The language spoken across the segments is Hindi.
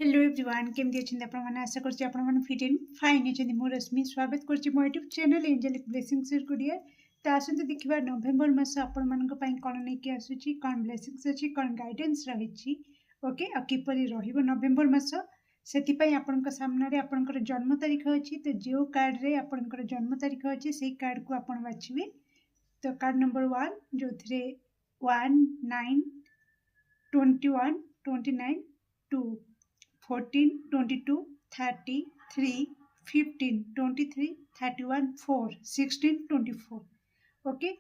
हेलो एवरीवन केमती अच्छे आपने आशा कर फिट एंड फाइन अच्छे मो रश्मि स्वागत कर यूट्यूब चैनल एंजेलिक ब्लेसिंग्स कुरियर तो आसते देखा नवेम्बर मास आपण मान कौन नहीं आसूँ कौन ब्लेसिंग्स अच्छी कौन गाइडेंस रही ओके आ किपरि नवेम्बर मास से आपण सामने आपंकर जन्म तारीख अच्छी तो जो कार्ड रे आपंकर जन्म तारीख अच्छी से कार्ड को आप बाछिए तो कार्ड नंबर 1 जो थे 1 9 21 29 2 14 22 33 15 23 31 4 16 24 ओके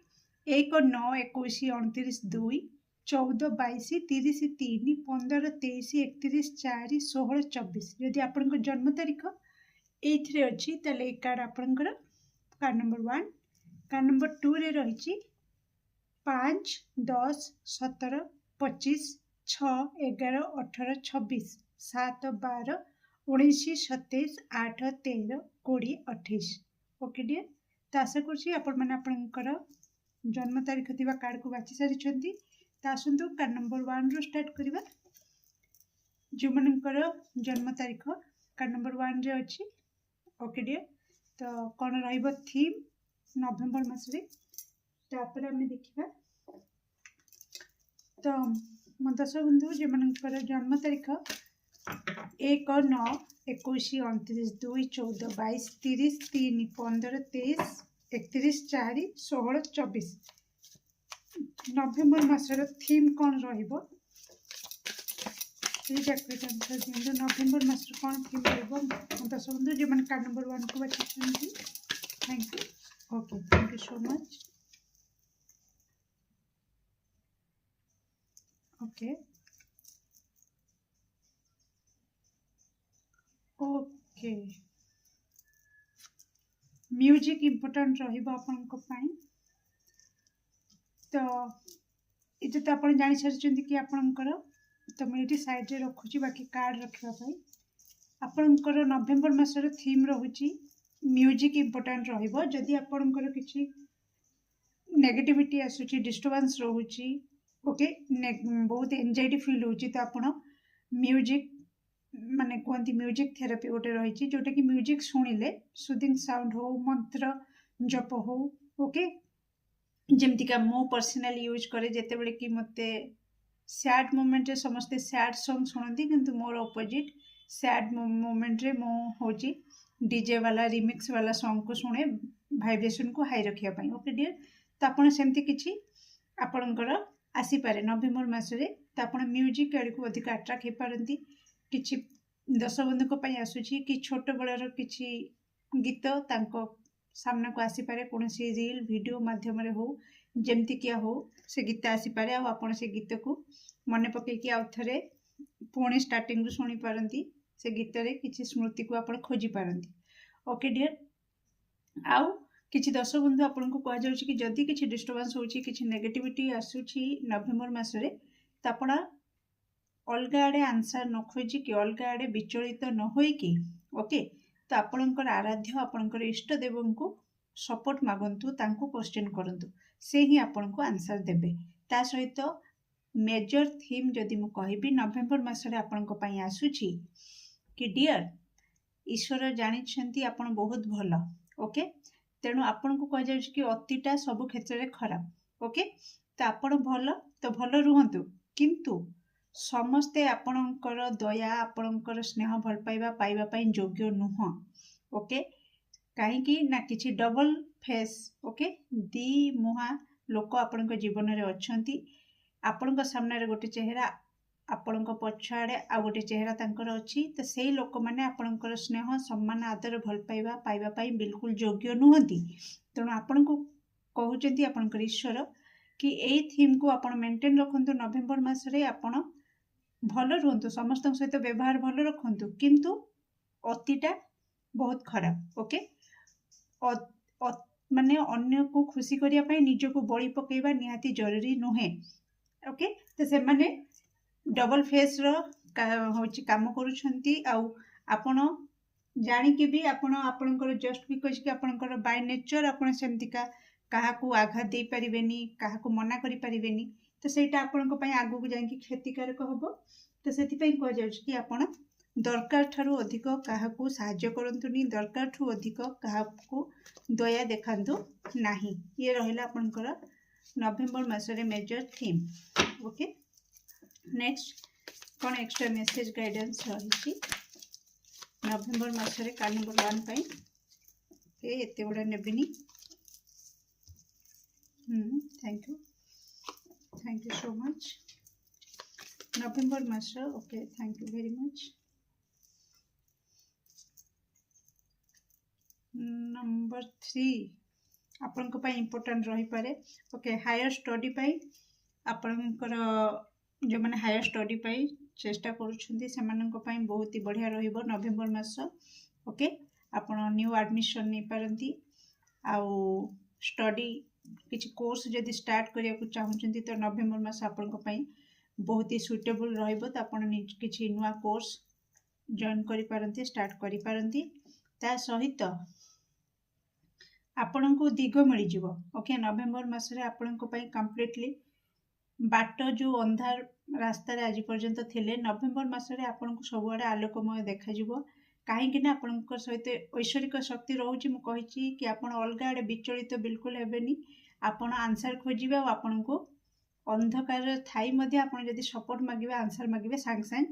1 9 21 29 2 14 22 30 3 15 23 31 4 16 24 जदि आपण जन्म तारीख ये अच्छी ताले कार्ड आपणकर कार्ड नंबर 1 कार्ड नंबर 2 रे रही 5 10 17 25 6 11 18 26 7 12 19 27 8 13 20 28 ओके डियर तो आशा कर जन्म तारीख थी कार्ड को बाची सारी तो आसतु कार्ड नंबर 1 रू स्टार्ट करवा जो मनकर जन्म तारीख कार्ड नंबर 1 रे अच्छी ओके डियर तो कौन थीम नवेम्बर मासरे तापर आम देखा तो मो दर्शक बंधु जो मनकर जन्म तारीख 1 9 21 29 2 14 22 30 3 15 23 31 4 16 24 नवेम्बर मासर थीम कौन रहिबो नवेम्बर मास कौन थीम रहिबो दर्शक बंधु जो मैंने कार्ड नंबर 1 को बाछी thank you okay thank you so much okay okay music important रही तो ये तो आप जानी सारी कि आपणकर तो मुझे साइड रे रखुची बाकी कार्ड रखापी आपणकर नवेम्बर मासर थीम रोची म्यूजिक इम्पोर्टेंट रही आपणकर किसी नेगेटिविटी आसूची डिस्टर्बेंस रोची ओके बहुत एंजाइटी फील होची तो आपण म्यूजिक माने कहते म्यूजिक थेरापी गोटे रही जोटा कि म्यूजिक शुणिले सुदिंग साउंड हो मंत्र जप हो ओके जमतीका मो पर्सनाली यूज करे जिते बड़े कि मते सैड मोमेंट रे समस्ते सैड सॉन्ग सुनती किंतु मोर अपोजिट सैड मोमेंट रे मो होची डीजे वाला रिमिक्स वाला सॉन्ग को सुने वाइब्रेशन को हाई रखिया पाई ओके डियर तो आपण सेमती किछि आपणकर आसीपारे नवेम्बर मासरे तो आपण म्यूजिक आड़ को अधिक अट्राक्ट हो पारती किछि दर्शक बंधु आसूची कि छोट बड़र किछि गीत तांको सामना को आसीपारे कौन सी रील वीडियो माध्यम हो जमती किया हो से गीत आसीपारे आपण से गीत को मन पकईकि आउ थे पुणी स्टार्टिंग शुणी पारती से गीत रे किछि स्मृति को आपण खोजी पारती ओके डियर आउ किछि दर्शक बंधु आपन को कह जाउछि कि जदि किछि डिस्टर्बेंस होछि किछि नेगेटिविटी आसुछि नवेम्बर मासरे त आपण अलग आड़े आंसर न खोजी कि अलग आड़े विचलित न होई कि ओके तो आपणकर आराध्य आपणकर इष्ट देव को सपोर्ट मागंतु तांको क्वेश्चन करंतु से ही आपन को आंसर देबे ता सहित मेजर थीम जदि मु कहबी नवेम्बर मासरे आपन को पई आसुछि कि डियर ईश्वर जानिछंती आपन बहुत भलो ओके तेणु आपन को कह जाउछि कि अतिटा सब क्षेत्र में खराब ओके तो आपन भल रुहंतु किंतु समस्ते आपणकर दया आपणकर स्नेह भल पाइबा पाइबा पई योग्य नुह ओके कहीं ना किछि डबल फेस ओके दी मुहा लोक आपण जीवन में अच्छी आपण सामने गोटे चेहरा आपण पछाड़े आ गोटे चेहरा तांकर अच्छी तो से लोक मैंने आपणकर स्नेह सम्मान आदर भल पाइबा पाइबा पई बिल्कुल योग्य नुहंती तेणु आपण को कहउचंती आपणकर ईश्वर कि एई थीम को आपण मेंटेन रखंतु नवेम्बर मासरे आपण भल रुहंतु समस्त सहित व्यवहार भल रखंतु किंतु अतिटा बहुत खराब ओके माने अन्य को खुशी करिया पई निज को बळी पकेइबा निहाती जरूरी नुहे ओके तो से माने डबल फेस रो होची काम करूछंती आउ आपण जानिके भी आपणकर जस्ट बिकज कि आपणकर बाय नेचर आपण सेमतिका कहा को आघात दे परिबेनी कहा को मना करि परिबेनी तो सेटा आपण को पई आगु को जाई कि क्षतिकारक होबो तो सेति पई कह जाउछ कि आपण दरकार ठारू अधिक काहाकू साहाय्य करंतुनी, दरकार ठू अधिक काहाकू दया देखांतु नाही। ये रहिला आपनकर नवेम्बर मासरे मेजर थीम। ओके, नेक्स्ट कौन एक्स्ट्रा मेसेज गाइडेंस रही नवेम्बर मासरे कार्ड नंबर 1 पाई। ओके, एते बड़ा नेबिनी। Thank you so much. नवेम्बर मास। Okay, thank you very much. Number 3 आपण इम्पोर्टाट रही पारे। ओके, हायर स्टडी पाई आपणकर जो मैंने हायर स्टडी पाई चेष्टा करुछंती सेमानंक पाई बहुत ही बढ़िया रहिबो नवेम्बर मास। ओके, आपण न्यू एडमिशन नहीं पारंती आउ स्टडी किसी कोर्स जदि स्टार्ट करिया को चाहूचंती तो नवेम्बर मास आपणक पाई बहुत ही सुटेबल रहिबो। तो आपण किसी नुआ कोर्स जॉइन करि पारंती, स्टार्ट करि पारंती। ता सहित आपण को दिग मिल जिवो। ओके, नवेम्बर मासरे आपण को पाई कंप्लीटली बाट जो अंधार रास्तार आज पर्यंत थिले नवेम्बर मासरे आपण को सबुआडे आलोकमय देखा जिवो। कहीं ना आपण सहित ऐश्वरिक शक्ति रोचे। मु कहिछि कि आपण अलगा आडे विचलित बिल्कुल हेबेनी। आपण आंसर खोजिबे और आपण को अंधकार थाई मध्ये आपण जदि सपोर्ट मागिबे, आंसर मागिबे, सांग सांग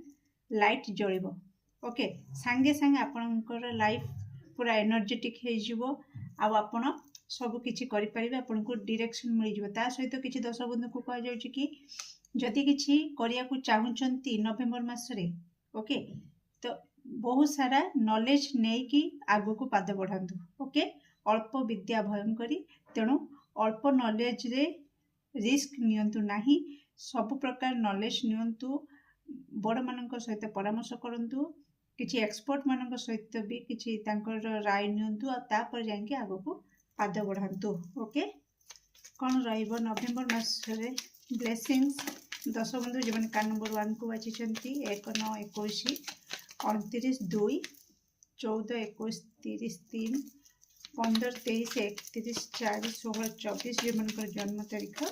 लाइट जळिबो। ओके, सांगे सांगे आपणकर लाइफ पूरा एनर्जेटिक हे जिवो आ आपण सब किछि करि परिबे, आपण को डायरेक्शन मिल जिवो। ता सहित किछि दर्शक बंधु को कह जाउछि कि जदि किछि करिया को चाहुचंती नवेम्बर मासरे, ओके, तो बहुत सारा नॉलेज नहीं कि आगो को पाद बढ़ातु। ओके, अल्प विद्या भयंकरी, तेणु अल्प नॉलेज रे रिस्क नियंतु नाही। सब प्रकार नॉलेज नियंतु, बड़ मानक सहित परामर्श करंतु, किछि एक्सपर्ट मानक सहित भी किछि तांकर राय नियंतु आ तापर जांके आगो को पाद बढ़ातु। ओके, कौन रहिबो नवेम्बर मासरे ब्लेसिंग्स दर्शक बंधु जो मैंने कार्ड नंबर 1 को बाची 1 9 21 29 2 14 21 30 3 15 23 31 4 16 24 जो मन जन्म तारीख।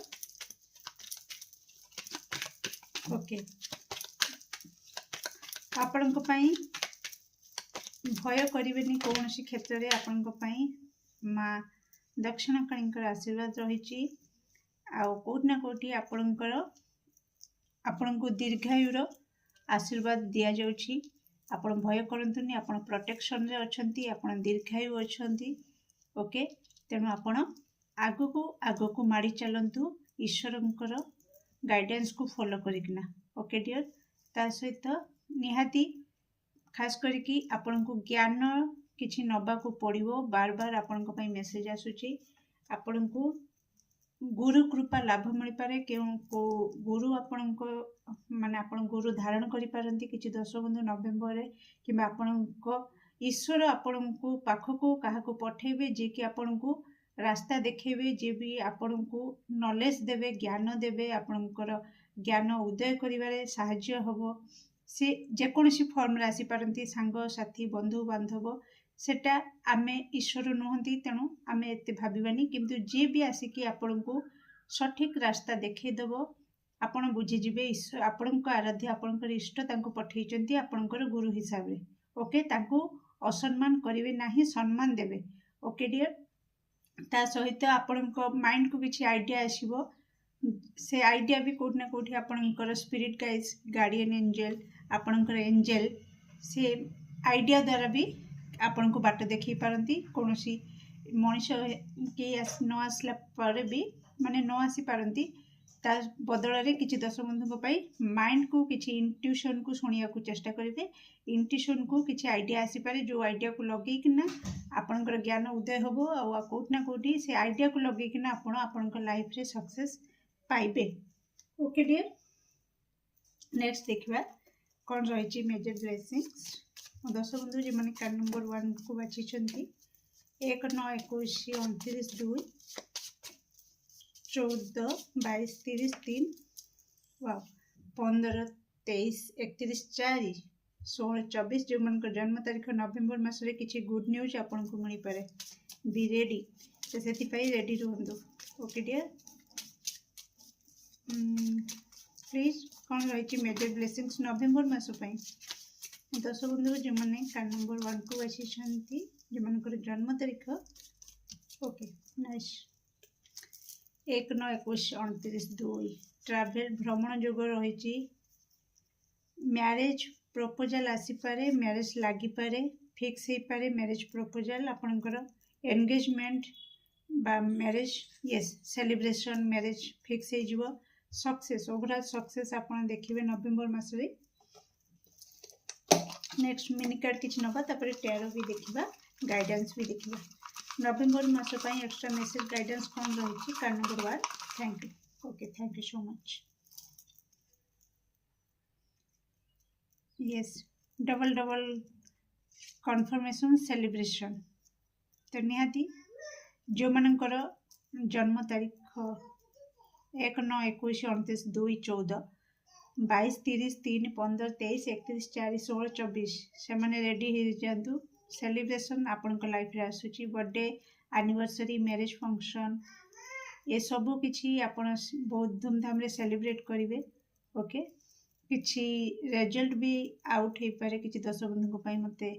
ओके, आपण भय करेनि कौन सी क्षेत्र में आपण माँ दक्षिणकाली आशीर्वाद रही। आउना कौटी आपणकर आपण को दीर्घायुर आशीर्वाद दि जाउछि। आपण भय करंतुनी, आपण प्रोटेक्शन रे अछंती, आपण दीर्घायु अछंती। ओके, तेणु आपण आगो को माड़ी चलंतु ईश्वरंकर गाइडेंस को फॉलो करिकिना। ओके डियर, ता सहित निहाती खास करके आपण को ज्ञान किछि नबा को पड़िबो। बार बार आपण को पई मेसेज आसुछि, आपण को गुरु कृपा लाभ मिल पारे। क्यों को गुरु आपण को माने आपण गुरु धारण करि पारंती किछि दर्शक बंधु नवेम्बर रे, किबा आपण को ईश्वर आपण को पाख को काहा को पठेबे जे कि आपण को रास्ता देखेबे, जे भी आपण को नॉलेज देबे, ज्ञान देबे, आपणकर ज्ञान उदय करिवारे साहाय्य हबो। से जेकोसी फॉर्म रे आसी पारंती, सांग साथी बंधु बांधव, सेटा आमे ईश्वर नुहंती, तेणु आमे एते भाबिबानी। किंतु जे भी आसिकी आपण को सठिक रास्ता देखै देबो, आपण बुझी जिबे ईश्वर आपण को आराध्य, आपण इष्ट तांको पठेइचंती आपणकर गुरु हिसाब रे। ओके, तांको असम्मान करिवे नाही, सम्मान देबे। ओके डियर, ता सहित आपण को माइंड को किछि आइडिया आसीबो, से आइडिया भी कोठ ना कोठी आपणकर स्पिरिट गाइड्स, गार्डियन एंजल, आपणकर एंजल, से आइडिया द्वारा भी आपण को बाट देखी पारंती। कोनोसी मनीष के न आसला पर भी माने न आसी पारंती, ता बदल रे किछि दर्शक बंधु को माइंड को किछि इंट्यूशन को सुनिया को चेष्टा करिवे। इंट्यूशन को किछि आइडिया आसी पारे, जो आइडिया को लगे किना आपणकर ज्ञान उदय हबो आ कोठ ना कोठी से आइडिया को लगे किना आपण आपणकर लाइफ रे सक्सेस पाइबे। ओके डियर, नेक्स्ट देखिबा कौन रही मेजर ब्लेसिंग्स। दर्शक बंधु जो मैंने कार्ड नंबर 1 को बाची 1 9 21 29 2 14 22 30 3 15 23 31 4 16 24 जो मन जन्म तारीख नवेम्बर मासरे किछि गुड न्यूज आपन को मिल पारे। बी रेडी, तो से रेडी रुहंतु। ओके डियर, प्लीज कौन रही मेजर ब्लेसिंग्स नवेम्बर मास पई। दश बंधु जो मैंने कार्ड नंबर 1 को बाछी जो मान जन्म तारीख ओके नाइस 1/9/21/29 ट्रावेल भ्रमण जोग रही मैरेज प्रपोजल आसीपे मैरेज लगिपे फिक्स हो पारे मैरेज प्रपोजल आपणकर एंगेजमेंट बा marriage yes celebration marriage fix हो सक्सेस ओवरऑल सक्सेस आपन देखिए नवेम्बर मसरे नेक्स्ट मिनी कार्ड किसी नवा तापर टैरो भी देखिबा गाइडेंस भी देखिबा नवेम्बर मास पई एक्स्ट्रा मेसेज गाइडेंस कौन रही card number 1 thank you okay thank you so much yes double double confirmation celebration तो निहाती जो मानकर जन्म तारीख 1/9/21/29/2/14 22 30 3 15 23 31 4 16 से मैंने रेडी हो जातु सेलिब्रेशन आपण लाइफ रे आसुची बर्थडे एनिवर्सरी मैरिज फंक्शन ये सब किछि आपण बहुत धूमधाम रे सेलिब्रेट करिवे ओके किछि रिजल्ट भी आउट हो पारे किछि 10 बंधु को मते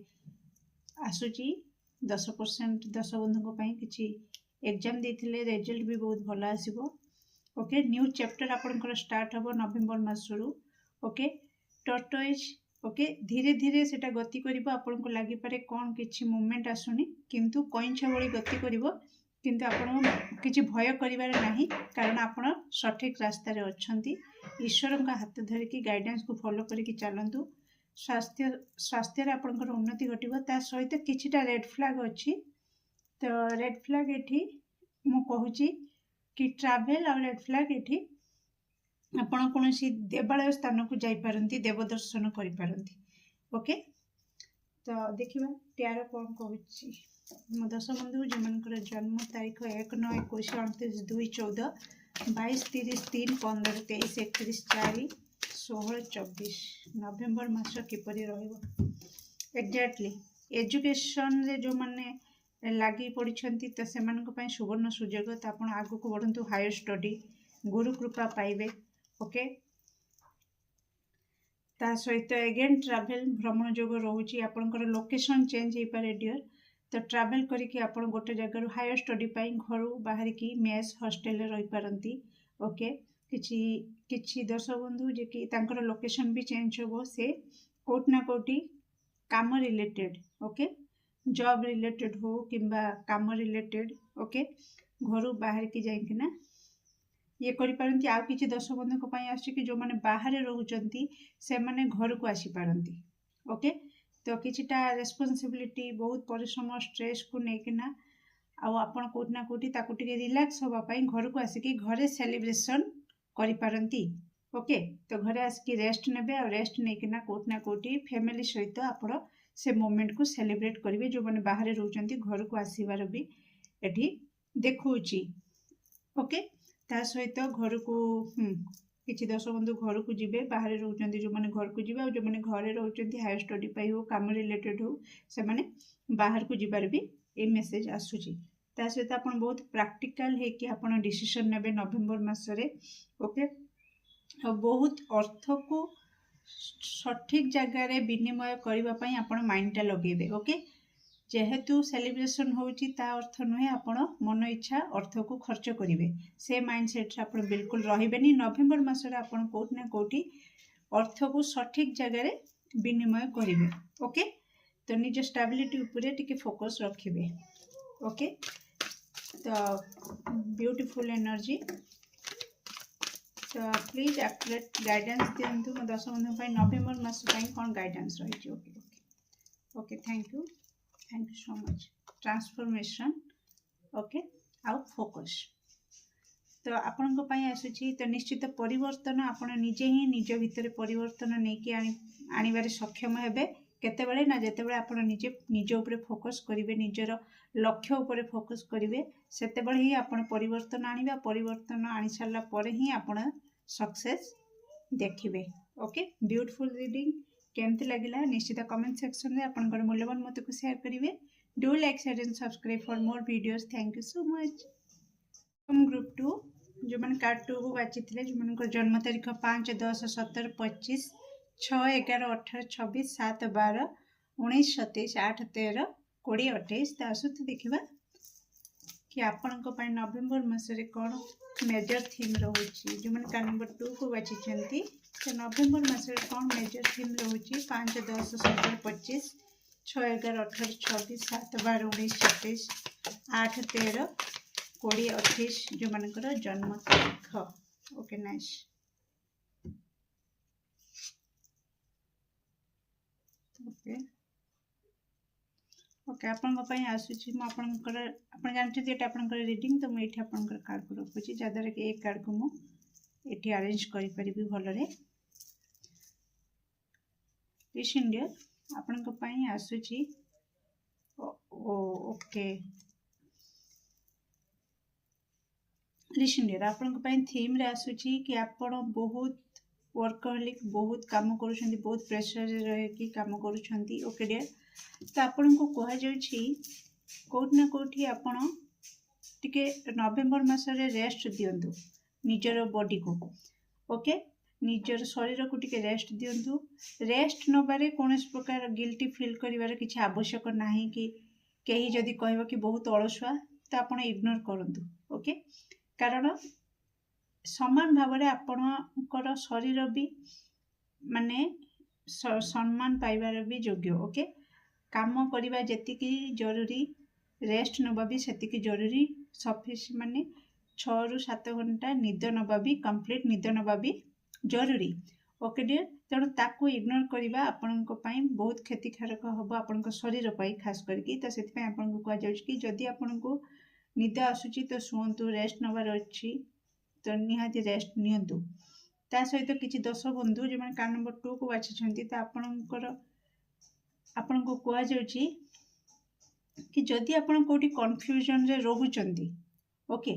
आसुची 10% 10 बंधु को किछि एग्जाम देथिले रिजल्ट भी बहुत भल आसीबो ओके न्यू चैप्टर आपनकर स्टार्ट हबो नवेम्बर मासरु ओके टर्टोइज ओके धीरे धीरे सेटा गति करिवो आपनको लागि पारे कोन किछि मूवमेंट आसुनी किंतु कइंछ बळी गति करिवो किंतु आपण किछि भय करिवार नाही कारण आपण सठिक रास्ता रे अछंती ईश्वर का हाथ धरिकी गाइडेंस को फॉलो करिकी चलंतु स्वास्थ्य स्वास्थ्य रे आपनकर उन्नति घटिबो ता सहित किछिटा रेड फ्लैग अछि तो रेड फ्लैग एठी मु कहूची कि ट्रैवल और रेड फ्लैग एठी आपण कोनोसी देवालय स्थान को जाई पारंती देव दर्शन करि पारंती ओके तो देखिबा ट्यारो कोन कहूची मो दश बंधु जो मानकर जन्म तारीख 1/9/21/29/2/14 22 30 3 15 23 31 4 16 24 नवेम्बर मास किपरि रहइबो एग्जैक्टली एजुकेशन रे जो माने लगी पड़ती तो से सुवर्ण सुजोग तो आप आग को बढ़ु हायर स्टडी गुरु कृपा पाइबे ओके ता सहित एगेन ट्रैवल भ्रमण जोग रोचे आपंकर लोकेशन चेंज हो पारे डियर तो ट्रैवल करके आप गोटे जगह हायर स्टडी घर बाहर की मेस हॉस्टल रही पारती ओके किछि दर्शक बंधु जे कि तांकर लोकेशन भी चेंज हो से कोटना कोटी काम रिलेटेड ओके जॉब रिलेटेड हो किंबा काम रिलेटेड ओके घर बाहर की जाइकिना ये करि पारंती आ किछि दर्शक बंधु को पई आछि कि जो माने बाहर रहउचंती से माने घर को आसी पारंती ओके तो किछिटा रेस्पोंसिबिलिटी बहुत परिश्रम स्ट्रेस को नेकिना आ आपण कोटना कोटी ताकू टिके रिलैक्स होबा पई घर को आसिकी घरे सेलिब्रेशन करि पारंती ओके तो घरे आसिकी रेस्ट नेबे और रेस्ट नेकिना कोटना कोटी फैमिली सहित आपण से मोमेंट को सेलिब्रेट करेंगे जो मैंने बाहर रोचंती घर को आसबार भी एठी देखुची ओके ता सहित घर को किछि दर्शक बंधु घर को जीवे बाहर रोचंती जो मैंने घर को जीवे और जो मैंने घरे रोचंती हायर स्टडी पाई हो काम रिलेटेड हो से माने बाहर को जीवार भी ए मेसेज आसुची ता सहित आपण बहुत प्रैक्टिकल है कि आपण डिसीजन नेबे नवेम्बर मासरे ओके और बहुत अर्थ को सठिक जगार विनिमय करने आपण माइंडटा लगेबे ओके जेहेतु सेलिब्रेशन होची ता अर्थ नुहे आपण मन इच्छा अर्थ को खर्च करेंगे से माइंडसेट आप बिल्कुल रही नवेम्बर मासरे आपण कोट ना कोटी अर्थ को सठिक जगार विनिमय करेंगे ओके तो निज स्टेबिलिटी उपरे टिके फोकस रखिबे ओके तो ब्यूटीफुल एनर्जी तो प्लीज एक्यूरेट गाइडेंस दिंतु मो दर्शक बंधु नवेम्बर मास कौन गाइडेंस रही okay okay okay thank you so much transformation okay आउ फोकस तो आपण आसूची तो निश्चित परिवर्तन आपण निजे ही निज भितर परिवर्तन नहीं आनिबारे सक्षम हेबे केतेबेले ना जेतेबेले आपण निजे निज ऊपर फोकस करिवे निजर लक्ष्य ऊपर फोकस करिवे सेतेबेले ही आपण परिवर्तन आनिबा परिवर्तन आनि सारला परे ही आपण सक्सेस देखिबे ओके ब्यूटीफुल रीडिंग केमती लगिला निश्चित कमेंट सेक्शन में आपनकर मूल्यवान मत को शेयर करिवे do like share and subscribe for more videos thank you so much group 2 जो मैंने कार्ड 2 को बाची थे जो मन जन्म तारीख 5 10 17 25 6, 11, 18, 26, 7, 12, 19, 27, 8, 13, 20, 28 ତା ସହିତ ଦେଖିବା कि ଆପଣଙ୍କ ପାଇଁ ନଭେମ୍ବର ମାସରେ କ'ଣ ମେଜର ଥିମ୍ ରହୁଛି। ଯେଉଁମାନେ କାର୍ଡ଼ ନମ୍ବର 2କୁ ବାଛିଛନ୍ତି ତ ନଭେମ୍ବର ମାସରେ କ'ଣ ମେଜର ଥିମ୍ ରହୁଛି। 5, 10, 17, 25, 6, 11, 18, 26, 7, 12, 19, 27, 8, 13, 20, 28 ଯେଉଁମାନଙ୍କର ଜନ୍ମ ତାରିଖ। Okay nice. ଓକେ ओके आपण आसूची आपण जानते ये आपंकर रिडिंग तो मुझे आपंकर कार्ड को रखुची जहाद्वारा कि एक कार्ड को मुझे अरेंज करी भलरे लिसन डियर आपण आसूची ओके लिसन डियर आपण थीम रे आसूची कि आपण बहुत वर्कहॉलिक बहुत काम करूछंती बहुत प्रेशर रहे कि काम करूछंती। ओके डियर तो आपण को कह जाउछि कोठी ना कोठी आपण टिके नवेम्बर मासरे रेस्ट दियंतु निजर बॉडी को। ओके निजर शरीर को टिके रेस्ट दियंतु। रेस्ट नबारे कोनस प्रकार गिल्टी फील करिवार किछि आवश्यक नाही कि केही जदी कहबो कि बहुत अलसुआ तो आपण इग्नोर करंतु। ओके कारण समान भाव में आपणकर शरीर भी माने सम्मान पाइबार भी योग्य। ओके काम करवा जेतिकी जरूरी रेस्ट नवा भी सेतिकी जरूरी सफिस माने 6 ରୁ 7 घंटा निद नवा भी कंप्लीट निद नवा भी जरूरी। ओके डियर तेणु ताकू इग्नोर करवा आपणको पई बहुत क्षतिकारक हबो आपणको शरीर पई खास करके तो सेति पई आपणको कह जाउछ कि जदी आपणको निद आसुची तो सुंतु रेस्ट नवार अछि तो निहाती रेस्ट नियंतु। ता सहित किछि 10 बंधु जे माने कार्ड नंबर 2 को बाछिछंती तो आपणको कह जाउची कि जदि आपण कोठी कन्फ्यूजन रे रहउचंती ओके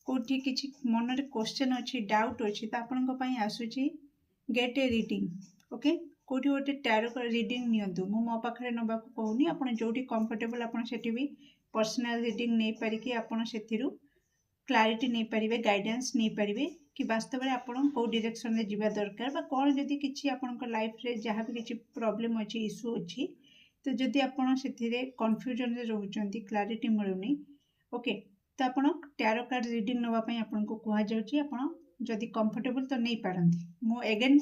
कोठी किछि मन रे क्वेश्चन अछि डाउट अछि तो आपणको पई आसुची गेट ए रीडिंग। ओके कोठी गोटे टैरो रीडिंग नियंतु मु मो पाखरे नबा को कहूनी आपण जोठी कंफर्टेबल आपण सेठी भी पर्सनल रीडिंग नै पारि कि आपण सेथिरु क्लारिटी नहीं पारे गाइडेंस नहीं पारे कि वास्तव में आपड़ कौ डायरेक्शन में जीवा दरकार बा कौन जदि किसी आपंक लाइफ रे जहाँ भी किसी प्रॉब्लम अच्छी इश्यू अच्छी तो जदि आपड़ से कन्फ्यूजन रे रोचंती क्लारिटी मिलूनी ओके तो आप टैरो कार्ड रीडिंग नापी आपन को कह जाउची आपन जदि कंफर्टेबल तो नहीं पारंती मु अगेन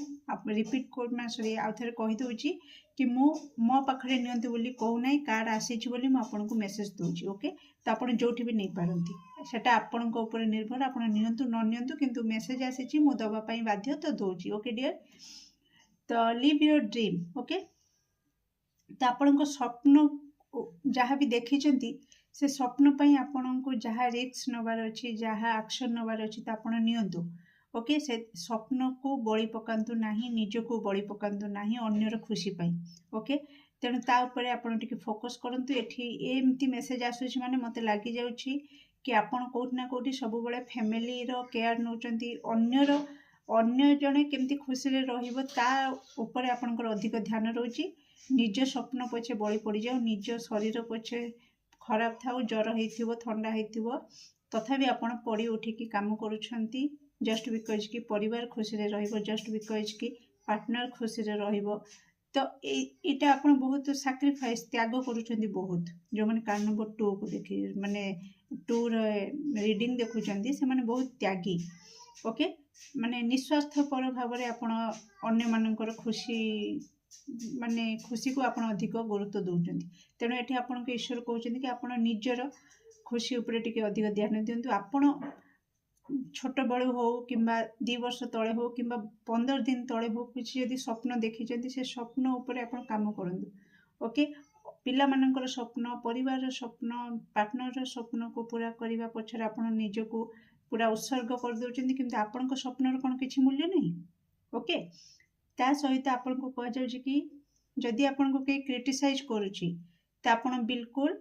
रिपीट कर सॉरी आउ थे कहि दउची कि मु मो पाखरे नियंतु बोली कहू नै कार्ड आसीची बोली मु आपन को मेसेज दउची। ओके तो आपन जोठी भी नहीं पारंती सेटा आपन को ऊपर निर्भर आपन नियंतु न नियंतु किंतु मेसेज आसीची मु दबा पई बाध्य तो दउची। ओके डियर तो लिव योर ड्रीम। ओके तो आपन को स्वप्न जहाँ भी देखिचंती से स्वप्न पई आपन को जहाँ रिस्क नबार अछि जहाँ एक्शन नबार अछि तो आपन नियंतु। ओके से स्वप्न को बळी पकांतु नाही निज को बळी पकांतु नाही अन्यर खुशी पाई। ओके तेणु ता उपरे आपण टिके फोकस करंतु। एठी एमती मेसेज आसुछि माने मते लागि जाउछि कि आपण कोठी ना कोठी सब बेले फैमिली रो केयर नउचंती अन्य जने केमती खुशी रे रहिबो ता उपरे आपनकर अधिक ध्यान रहउछि। निज स्वप्न पछे बळी पड़ी जाउ निज शरीर पछे खराब थाउ जर हेथिबो ठंडा हेथिबो तथापि आपण पड़ी उठिकी काम करूछंती जस्ट बिकज कि परिवार खुशी रे रहिबो जस्ट बिकज कि पार्टनर खुशी रे रहिबो तो एटा आपण बहुत सैक्रिफाइस त्याग करूछंती बहुत जो माने कार्ड नंबर 2 को देखि माने 2 रे रीडिंग देखुछंती से माने बहुत त्यागी। ओके माने निस्वार्थपर भाव रे आपण अन्य मानकर खुशी माने खुशी को आपण अधिक गुरुत्व दउछंती तेणु एठी आपण के ईश्वर कहउछंती कि आपण निजर खुशी उपरे टिके अधिक ध्यान दियंतु। आपण छोट बड़ू हो कि 2 वर्ष तले हो कि 15 दिन तले हो किसी यदि स्वप्न देखी से स्वप्न उपरे आपण काम करंतु। ओके पिला मानकर स्वप्न परिवार स्वप्न पार्टनर स्वप्न को पूरा करने पछरे आपण निज को पूरा उत्सर्ग कर दउछंती किंतु आपण स्वप्न कोन किछि मूल्य नहीं। ओके ता सहित आपण को कह जाउछि कि जदि आपण को के क्रिटिसाइज करूछि त आपण बिल्कुल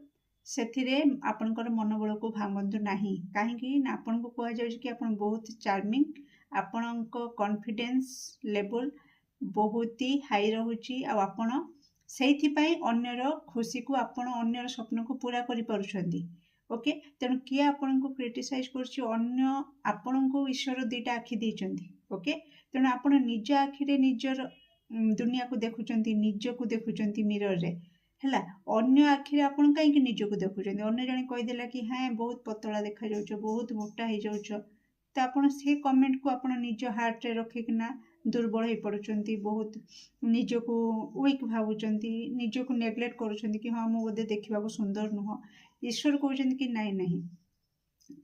सेथिरे आपनकर मनोबल को भांगंतु नाही काहेकि ना आपन को कह जाउछि कि आपण बहुत चार्मिंग आपनक कॉन्फिडेंस लेवल बहुत ही हाई रहउछि आ आपण सेथि पई अन्यर खुशी को आपण अन्यर स्वप्न को पूरा करि पारुछंती। ओके तेणु किए आपण को क्रिटिसाइज करछि अन्य आपण को ईश्वर दुईटा आखि दैछंती। ओके तेणु आपण निज आखिरे निजर दुनिया को देखुचंती निज को देखुचंती मिरर रे हैला अन्य आखिरे आपण कहीं निज को देखुचंती अन्य जने कहिदेला कि हाँ बहुत पतला देखा जाउछ बहुत मोटा हो जाउछ तो आपण से कमेंट को आपण निज हार्ट रे रखिकना दुर्बल हो पड़ुचंती बहुत निज को वीक भावुचंती निज को नेग्लेक्ट करूचंती कि हाँ मु बोधे देखा को सुंदर नुह ईश्वर कहउचंती कि नहीं नहीं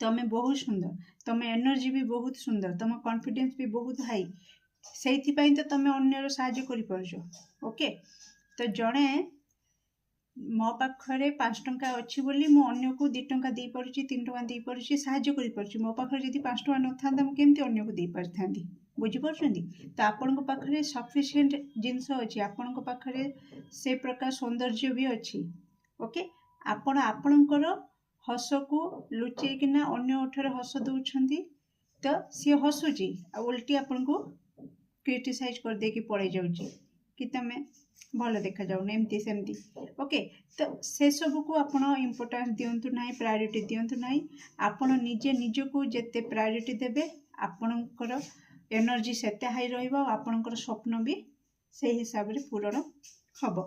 तमें बहुत सुंदर तम एनर्जी भी बहुत सुंदर तम कॉन्फिडेंस भी बहुत हाई से तो तुम अन्यर साहाଯ୍य कर ओके तो जड़े मो पाखे 5 टंका अच्छी बोली मुझे को 2 टंका दे पारुची 3 टंका दे पारुची साहाଯ୍य कर पारुची मो पाखे जब 5 टंका न था केमती अन्य को दे पारि बुझीपार तो आपण पाखे सफिशिएंट जिनस अच्छी आपण पाखे से प्रकार सौंदर्य भी अच्छी ओके आपण आपणकर हस को लुचेकिना अन्य ओठर हस दौरान तो सी हसुची उल्टी आपन को क्रिटिसाइज कर दे कि पड़े जाउची कि तमें भल देखा जाऊन एमती सेमती ओके तो से सब को आपण इम्पोर्टेंस दियंतु नाही प्रायोरिटी दियंतु नाही आपण निजे निज को जेते प्रायोरिटी देबे आपणकर एनर्जी सेते हाई रहइबो आपणकर स्वप्न भी से हिसाब रे पूर्ण हबो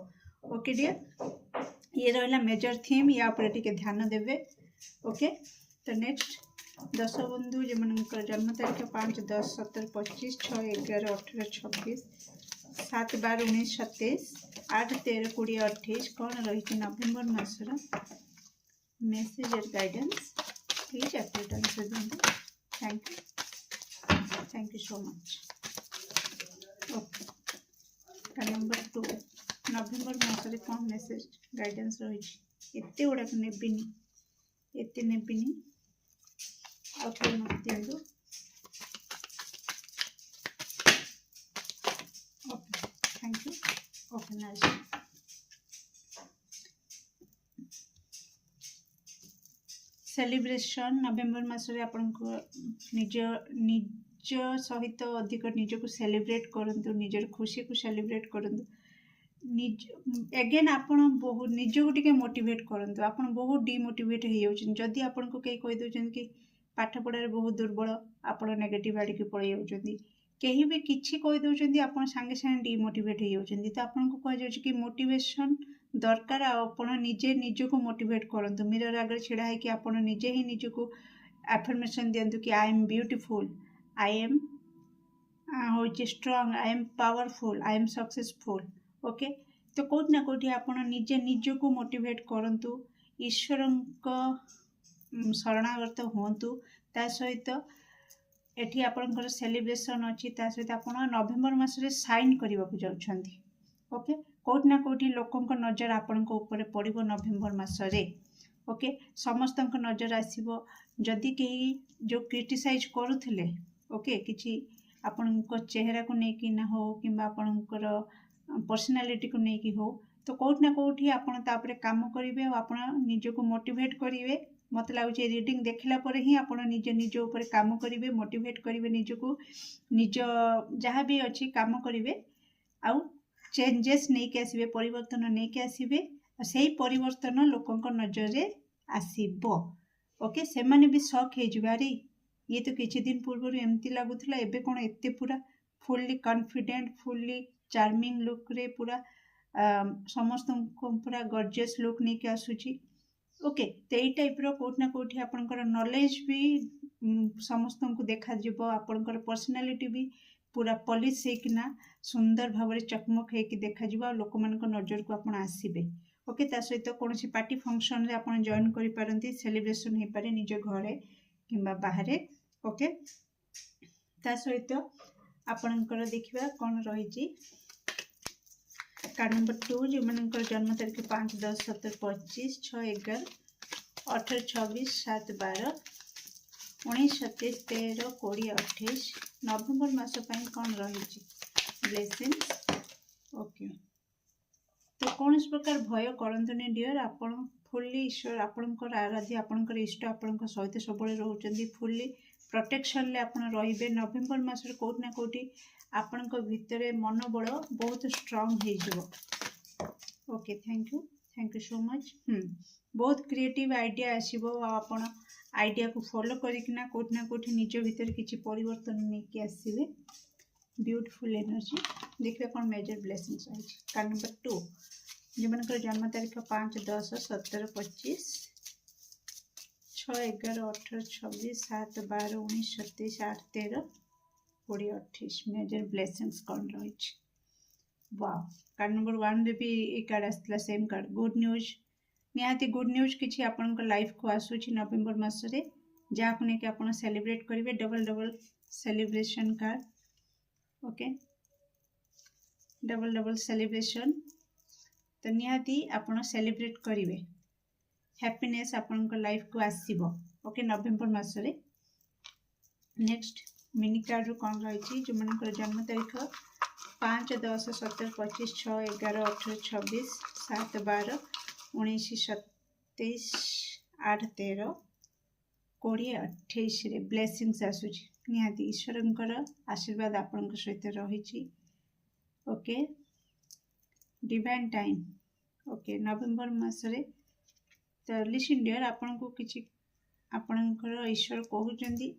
ओके डियर ये रहा मेजर थीम या ऊपर टिके ध्यान देवे ओके तो नेक्स्ट 10 बंधु जो जन्म तारीख 5 10 17 25 6 11 18 26 7 12 19 27 8 13 20 28 कौन रही नवेम्बर मासर मेसेज और गाइडेंस प्लीज एक्टिवेट आंसर दिखाँ thank you so much okay number 2 नवेम्बर मासरे कौन मेसेज गाइडेंस रही एत गुड़ाक नेबिनी एत नेबिनी आउट मत दिंतु okay thank you okay nice celebration नवेम्बर मासरे आपण निज निज सहित अधिक निज को सेलिब्रेट करंतु निजर खुशी को सेलिब्रेट करंतु निज एगेन आपण बहुत निज को टिके मोटिवेट करंतु आपण बहुत डिमोटिवेट हो जाउछन जदि आपण को कई कहि दोछन कि पाठ पढ़ारे बहुत दुर्बल आपण नेगेटिव आड़ के पड़े जाउछन कहीं भी किछि कहि दोछन आपण संगे संगे डिमोटिवेट हो जाउछन तो आपण को कह जाउछ कि मोटिवेशन दरकार आपण निजे निज को मोटिवेट करंतु मिरर आगे छिड़ा है कि आपण निजे ही निज को एफर्मेशन दियंतु कि I am beautiful I am होची strong I am powerful I am successful okay तो कौट ना कौटी आपण निजे निज को मोटिवेट करंतु ईश्वर शरणागत हुंतु ता सहित एठी आपनकर सेलिब्रेशन अछि ता सहित आपण नवेम्बर मासरे साइन करबा को जाउछंती ओके कौट ना कौटी लोकंक नजर आपनक ऊपर पड़िबो नवेम्बर मासरे ओके समस्त नजर आसीबो जदि कहीं जो क्रिटिसाइज करुथिले ओके किछि आपनक चेहरा को नेकी ना हो किंबा आपनकर पर्सनालिटी को लेकिन हो तो कौट ना कौटी आपन तापरे काम करेंगे और आपन निज को मोटिवेट करेंगे मत लगुच रीडिंग देखला पर ही आपन निज निज ऊपर काम करेंगे मोटिवेट करेंगे निज को निज जहाँ भी अच्छी काम करेंगे आउ चेंजेस नहीं के आसबे परिवर्तन नहीं के आसबे से परिवर्तन लोकंक नजर रे आसीबो ओके से माने भी शॉक हे जुबारी ये तो किछि दिन पूर्व एमती लागुथला एबे कोन एते पूरा fully confident fully charming look रे पूरा समस्त को पूरा गॉर्जियस लुक नहीं के आसुची ओके तो यही टाइप रो कोट ना कोठी आपनकर नॉलेज भी समस्त को देखा जिवो आपनकर पर्सनालिटी भी पूरा पॉलिश हेकिना सुंदर भाव में चकमक हेकि देखा जिवो लोक मानक नजर को आपन आसीबे ओके ता सहित कोनोसी पार्टी फंक्शन रे आपन जॉइन करि पारंती सेलिब्रेशन हे पारे निज घरे किंबा बाहरे ओके ता सहित आपनकर देखिबा कोन रहिची कार्ड नंबर 2 जो मनकर जन्म तारीख 5 10 17 25 6 11 18 26 7 12 19 27 13 20 28 नवेम्बर मास पई कोन रहिची ब्लेसिंग्स ओके तो कौन इस प्रकार भय करंतुनी डियर आपण फुल्ली ईश्वर आपणकर आराध्य आपणकर इष्ट आपण सहित सब रोचंदी फुल्ली प्रोटेक्शन ले आपण रहिबे नवेम्बर मास रे कोट ना कोटी आपण भितर मनोबल बहुत स्ट्रांग हो जाव okay thank you so much बहुत क्रिएटिव आइडिया आसीबो आपण आइडिया को फॉलो करिकना कोट ना कोठी निज भितर किछि परिवर्तन नहीं के आसीबे ब्यूटीफुल एनर्जी देखिए कौन मेजर ब्लेसिंग्स रही। कार्ड नंबर 2 जो मनकर जन्म तारीख 5, 10, 17, 25, 6, 11, 18, 26, 7, 12, 19, 27, 8, 13, 20, 28 मेजर ब्लेसिंग्स कौन रही। वाओ कार्ड नंबर 1 रे भी ये कार्ड आसला सेम कार्ड गुड न्यूज निहाती गुड न्यूज किसी आपण लाइफ को आसूची नवेम्बर मासरे जहाँ नहीं आप सेलिब्रेट करेंगे double double celebration card okay double double celebration तो निहाती आपण सेलिब्रेट करेंगे हैप्पीनेस आपण लाइफ को आसीबो ओके नवेम्बर मासरे। नेक्स्ट मिनी कार्ड रू कौन रही जो मन जन्म तारीख 5, 10, 17, 25, 6, 11, 18, 26, 7, 12, 19, 27, 8, 13, 20, 28 रे ब्लेसिंग्स आसूची निहाती ईश्वरंकर आशीर्वाद आपण सहित रही ओके डिवाइन टाइम ओके नवेम्बर मासरे तो लिसन डियर आपण को किसी आपणकर ईश्वर कहते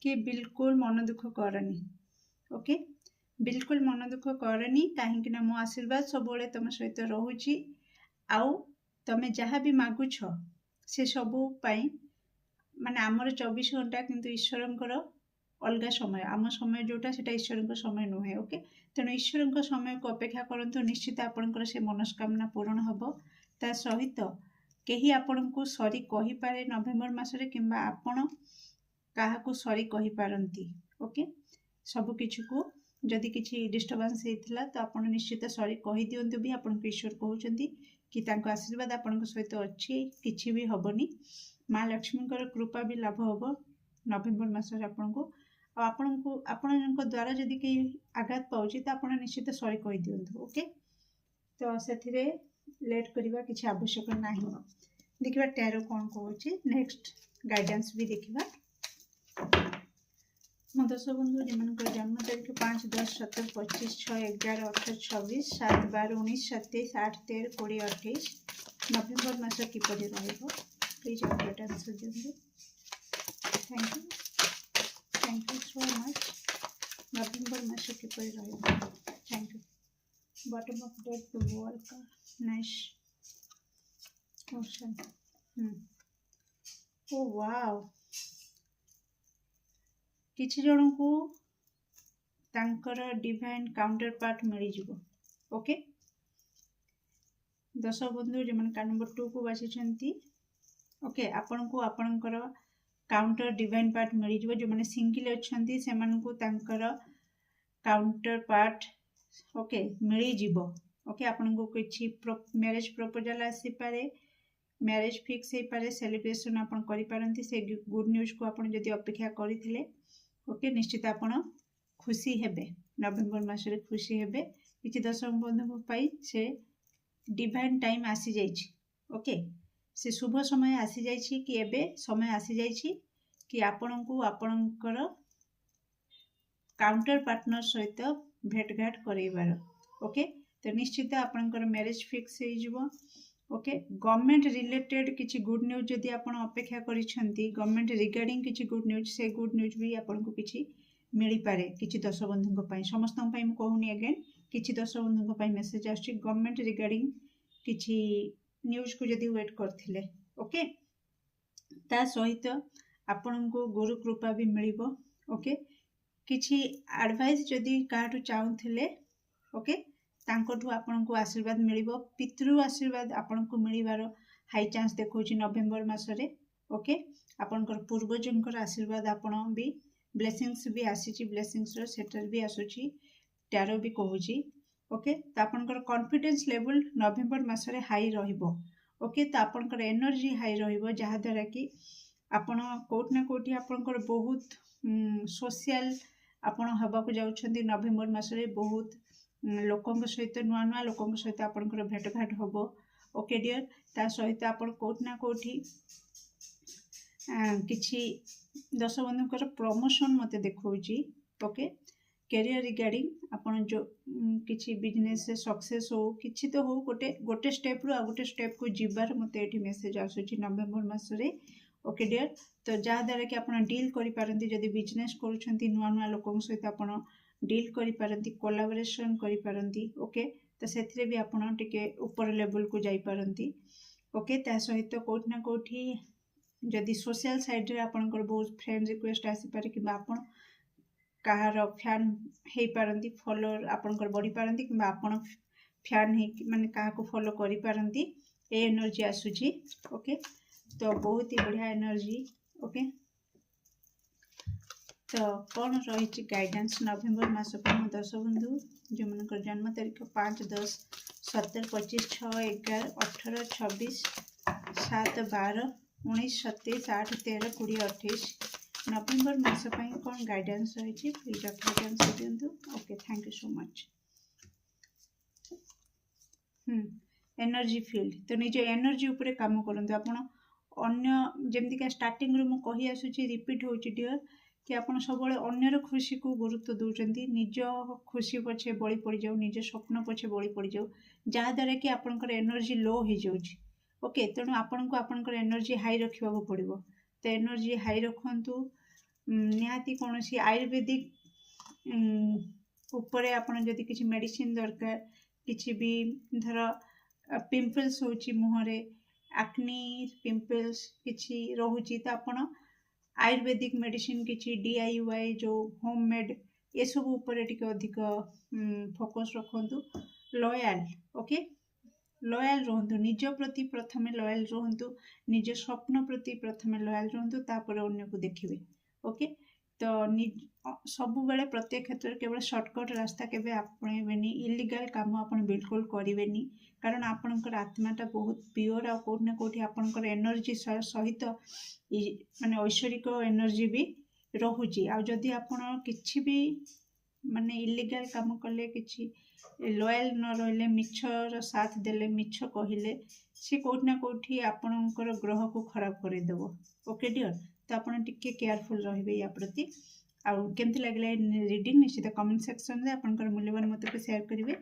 कि बिल्कुल मन दुख करनी ओके बिल्कुल मन दुख करनी कहीं मो आशीर्वाद सब तुम सहित रोची आउ तमें जहाँ भी मागुछ से सबू माने आमर 24 घंटा किंतु ईश्वरंकर अलग समय आम समय जोटा से ईश्वर समय नुहे ओके तेणु ईश्वर समय को अपेक्षा करंतु निश्चित आपणकर से मनस्कामना पूरण हम ता सहित कहीं आपण को सरी कही पारे नवेम्बर मासरे किंबा आपण काहाकू सरी कही पारंती ओके सब किछि को जदि किछि डिस्टर्बेंस हेतिला तो आपण निश्चित सरी कही दियंतु भी आपण को ईश्वर कहउचंती कि तांको आशीर्वाद आपण सहित अच्छी किछि भी हबनी माँ लक्ष्मी कृपा भी लाभ हम नवेम्बर मासरे आपण को आपण द्वारा जदि कहीं आघात पाउछि तो आपण निश्चित सरी कही दियंतु ओके तो से लेट करवा किसी आवश्यक नहीं देखिए टैरो कौन कहूँ नेक्स्ट गाइडेंस भी देखिए मो दर्शक बंधु जो जन्म तारीख 5, 10, 17, 25, 6, 11, 18, 26, 7, 12, 19, 27, 8, 13, 20, 28 नवेम्बर मास किपर प्लीज अपडेट आंसर दिखाते थैंक यू सो मच नवेम्बर मास किपर thank you bottom of date to wall का नाइस क्वेश्चन ओ वाओ किछि जन को तांकर डिवाइन काउंटर पार्ट मिल जिवो ओके दर्शक बंधु जो मन कार्ड नंबर 2 को बाछिछंती ओके आपण को आपणकर काउंटर डिवाइन पार्ट मिल जिवो जो माने सिंगल अछंती से मन को तांकर काउंटर पार्ट ओके मिल जिवो ओके आपण को किछि मैरिज प्रपोजल आसी पारे मैरिज फिक्स हो पारे सेलिब्रेशन आपण करि पारंती से गुड न्यूज को आपण जदि अपेक्षा करथिले ओके निश्चित आपण खुशी हेबे नवेम्बर मासरे खुशी हेबे किछि दर्शक बंधु पाई से डिवाइन टाइम आसी जाइछि ओके से शुभ समय आसी जाइछि कि एबे समय आसी जाइछि कि आपण को आपणकर काउंटर पार्टनर सहित भेटघाट करैबार ओके तो निश्चित आपणकर मैरिज फिक्स हो जिवो ओके गवर्नमेंट रिलेटेड किसी गुड न्यूज जदि आपण अपेक्षा करिसेंती गवर्नमेंट रिगार्डिंग किसी गुड न्यूज से गुड न्यूज भी आपण को किसी मिल पारे किसी दर्शक बंधु समस्त कहूनी अगेन किसी दर्शक बंधु मेसेज आछी गवर्नमेंट रिगार्डिंग किसी न्यूज को जदि वेट करथिले ओके ता सहित आपण को गुरु कृपा भी मिलिबो ओके किसी एडवाइस जदि काटू चाहूथिले ओके तांकोठू आपण को आशीर्वाद मिलिबो पितृ आशीर्वाद आपण को मिलिबार हाई चांस देखौछि नवेम्बर मासरे ओके आपणकर पूर्वजनकर आशीर्वाद आपण भी ब्लेसिंग्स भी आसीछि ब्लेसिंग्स रो सेटर भी आसुछि टैरो भी कहूछि ओके तो आपणकर कॉन्फिडेंस लेवल नवेम्बर मासरे हाई रहिबो ओके तो आपणकर एनर्जी हाई रहिबो जहा द्वारा कि आपण कोट ना कोठी आपणकर बहुत सोशल आपण हबा को जाउछंती नवेम्बर मासरे बहुत लोकों सहित नुआ नुआ लोकों सहित आपणकर भेटघाट हम ओके डियर ता सहित आपण कोट ना कोठी किछि दर्शक बंधुकर प्रमोशन मते देखौछि ओके कैरियर रिगार्डिंग आपण जो किछि बिजनेस से सक्सेस हो किछि तो हो गोटे स्टेप रु आ गोटे स्टेप को जिबार मते एठी मेसेज आसुछि नवेम्बर मासरे ओके डियर तो जहाँ द्वारा कि आप डील करें जदि बिजनेस करुँच नुआ नुआ लोक सहित आप डील करि पारंती कोलाबोरेशन करि पारंती ओके तो से भी आपण टिके ऊपर लेवल को जाई पारंती ओके ता सहित कोठी ना कोठी जदि सोशल साइड रे आपनकर बहुत फ्रेंड रिक्वेस्ट आसी पारे कि आपण कहार फैन हे पारंती फॉलोअर आपनकर बढ़ी पारंती कि आपण फैन हे माने कहा को फॉलो करि पारंती ए एनर्जी आसुची ओके तो बहुत ही बढ़िया एनर्जी ओके तो कौन रही गाइडेंस नवेम्बर मास पर दर्शक बंधु जो मन जन्म तारीख 5 10 17 25 6 11 18 26 7 12 19 27 8 13 20 28 नवेम्बर मास पर कौन गाइडेंस रही प्लीज गाइडेंस दिंतु okay thank you so much energy field तो निज एनर्जी उपरे काम करंतु आपण अन्य जेमतिका स्टार्टिंग रो मु कहि आसुची रिपीट होची डियर कि आपण सबले अन्यर खुशी को गुरुत्व दउचंती निज खुशी पछे बळी पड़ी जाऊ निज स्वप्न पछे बळी पड़ी जाऊ जहा द्वारा कि आपनकर एनर्जी लो हो जाउची ओके तेणु आपण को आपनकर एनर्जी हाई रखिबा को पड़िबो तो एनर्जी हाई रखंतु निहाती कोनोसी आयुर्वेदिक उपरे आपण जदि किछि मेडिसिन दरकार किछि भी धर पिंपल्स होची मुहरे एक्नी पिंपल्स किछि रहुची त आपण आयुर्वेदिक मेडिसिन किछि DIY जो होममेड ये सब ऊपर टिके अधिक फोकस रखंतु लॉयल ओके लॉयल रहंतु निज प्रति प्रथमे लॉयल रहंतु निज स्वप्न प्रति प्रथमे लॉयल रहंतु तापर अन्य को देखिबे ओके तो सब बेले प्रत्येक क्षेत्र केवल शॉर्टकट रास्ता केबे आपणेबेनी इलीगल काम आपण बिल्कुल करिवेनी कारण आपणकर आत्माटा बहुत प्योर आ कोठ ना कोठी आपणकर एनर्जी सहित माने ऐश्वरिक एनर्जी भी रहुची आ जदि आपण किछि भी माने इलीगल काम कले किछि लॉयल न रहिले मिछर साथ देले मिछ कहिले से कोठ ना कोठी आपणकर ग्रह को खराब कर देबो ओके डियर तो आपण टिके केयरफुल रहिबे या प्रति आ केमति लागले रीडिंग निश्चित कमेंट सेक्शन रे आपनकर मूल्यवान मत को शेयर करिवे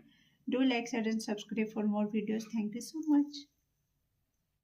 do like share and subscribe for more videos thank you so much.